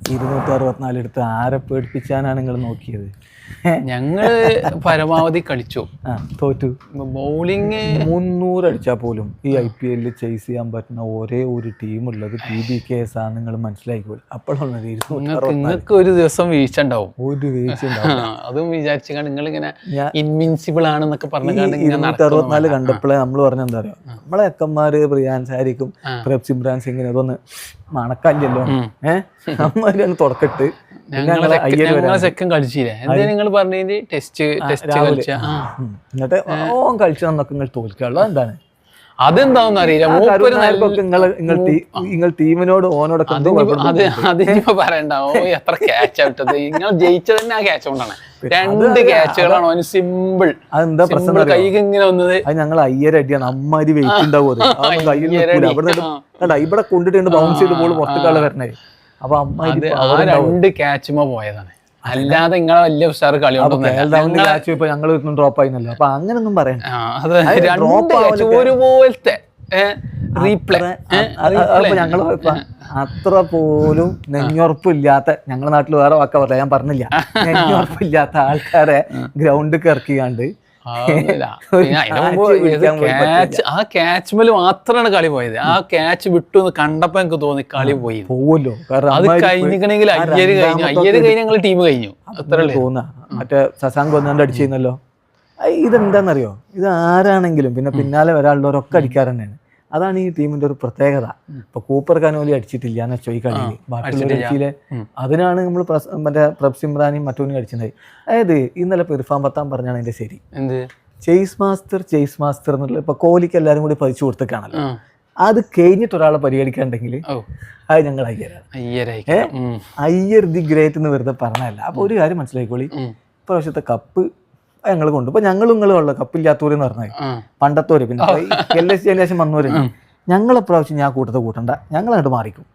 264 എടുത്ത് ആരെ പേടിപ്പിച്ചാനാണ് നിങ്ങൾ നോക്കിയത്? ഞങ്ങള് പരമാവധി കളിച്ചു, തോറ്റു. ബൗളിങ് 300 അടിച്ചാൽ പോലും ഈ IPL ചേസ് ചെയ്യാൻ പറ്റുന്ന ഒരേ ഒരു ടീം ഉള്ളത് PBKS ആണ്. നിങ്ങൾ മനസ്സിലാക്കിക്കോളൂ. അപ്പോഴാണ് നിങ്ങൾക്ക് ഒരു ദിവസം വീഴ്ച ഉണ്ടാവും, ഒരു വീഴ്ച ഉണ്ടാവും. അതും വിചാരിച്ചാൽ നിങ്ങൾ ഇങ്ങനെ ഇൻവിൻസിബിൾ ആണെന്നൊക്കെ പറഞ്ഞു. 264 കണ്ടപ്പോഴേ നമ്മൾ പറഞ്ഞ എന്താ പറയാ, നമ്മളെ അക്കന്മാര് പ്രിയാൻസ് ഹാരിക്കും പ്രഭ് സിമ്രാൻ സിംഗിനും ഇതൊന്ന് മണക്കല്ലോ. അമ്മ തുടക്കട്ട് സെക്കൻഡ് കളിച്ചില്ലേ? എന്താ നിങ്ങൾ പറഞ്ഞത്? ടെസ്റ്റ് കളിച്ച എന്നിട്ട് ഓൻ കളിച്ചു എന്നൊക്കെ നിങ്ങൾ തോൽക്കാനുള്ള എന്താണ്? അതെന്താണെന്ന് അറിയില്ല. നിങ്ങൾ ടീമിനോട് ഓനോടൊക്കെ അതിനിപ്പോ പറയണ്ടാവോ എത്ര ക്യാച്ച് ഔട്ടത്? നിങ്ങൾ ജയിച്ചത് തന്നെ ആ ക്യാച്ച് കൊണ്ടാണ്. 2 ക്യാച്ചുകളാണ് ഓന് സിമ്പിൾ. അതെന്താ പ്രശ്നം? കൈക്ക് ഇങ്ങനെ വന്നത് അത് ഞങ്ങൾ 5 അടിയാണ്. അമ്മാതിരി വെയിറ്റ് ഉണ്ടാവും. ഇവിടെ കൊണ്ടിട്ട് ബൗൺസ് ചെയ്ത് ബോൾ പുറത്തേക്കാള് വരണേ. അപ്പൊ അത് ആ 2 ക്യാച്ചുമോ പോയതാണ്, അല്ലാതെ നിങ്ങളെ വലിയ ഉഷാർ കളി ഞങ്ങൾ ഡ്രോപ്പ് ആയിരുന്നല്ലോ. അപ്പൊ അങ്ങനൊന്നും പറയണ്ട. ഒരുപോലത്തെ റീപ്ലേ. ഞങ്ങൾ അത്ര പോലും നെഞ്ഞുറപ്പില്ലാത്ത, ഞങ്ങളുടെ നാട്ടിൽ വേറെ വാക്ക പറയാം, ഞാൻ പറഞ്ഞില്ല, നെഞ്ഞുറപ്പില്ലാത്ത ആൾക്കാരെ ഗ്രൗണ്ടിൽ ഇറക്കിയാണ്ട് ആ ക്യാച്ച്മേല് മാത്രമാണ് കളി പോയത്. ആ ക്യാച്ച് വിട്ടു എന്ന് കണ്ടപ്പോ എനിക്ക് തോന്നി കളി പോയി പോവല്ലോ. അത് കഴിഞ്ഞിക്കണെങ്കിൽ അയ്യര് കഴിഞ്ഞ് ഞങ്ങൾ ടീം കഴിഞ്ഞു. തോന്നുക മറ്റേ ശശാങ്ക് വന്നാണ്ട് അടിച്ചിരുന്നല്ലോ. ഇതെന്താന്നറിയോ, ഇത് ആരാണെങ്കിലും പിന്നെ പിന്നാലെ വരാനുള്ളവരൊക്കെ അടിക്കാറ് തന്നെയാണ്. അതാണ് ഈ ടീമിന്റെ ഒരു പ്രത്യേകത. ഇപ്പൊ കൂപ്പർ കനോലി അടിച്ചിട്ടില്ല എന്ന് വെച്ചോ ഈ കളിയിൽ, ബാക്കിയുള്ള കളിയിലെ അതിനാണ് നമ്മൾ മറ്റേ പ്രഭ് സിമ്രാനും മറ്റോനും അടിച്ചത്. അതായത് ഇന്നലെ ഇർഫാൻ പത്താൻ പറഞ്ഞാണ് അതിന്റെ ശരി. ചേസ് മാസ്റ്റർ എന്നുള്ള ഇപ്പൊ കോഹ്ലിക്ക് എല്ലാരും കൂടി പതിച്ചു കൊടുത്തേക്കാണല്ലോ. അത് കഴിഞ്ഞിട്ട് ഒരാളെ പരിഗണിക്കാണ്ടെങ്കിൽ അത് ഞങ്ങൾ അയ്യർ ദി ഗ്രേറ്റ് എന്ന് വെറുതെ പറഞ്ഞല്ല. അപ്പൊ ഒരു കാര്യം മനസ്സിലായിക്കോളി, ഇപ്രാവശ്യത്തെ കപ്പ് ഞങ്ങൾ കൊണ്ടു. ഇപ്പൊ ഞങ്ങളും ഉള്ള കപ്പില്ലാത്തവരെന്ന് പറഞ്ഞാൽ പണ്ടത്തോര്, പിന്നെ LSG ശേഷം വന്നവര്, ഞങ്ങളെ പ്രാവശ്യം ഞാൻ കൂട്ടത്തെ കൂട്ടണ്ട, ഞങ്ങൾ അങ്ങോട്ട് മാറിക്കും.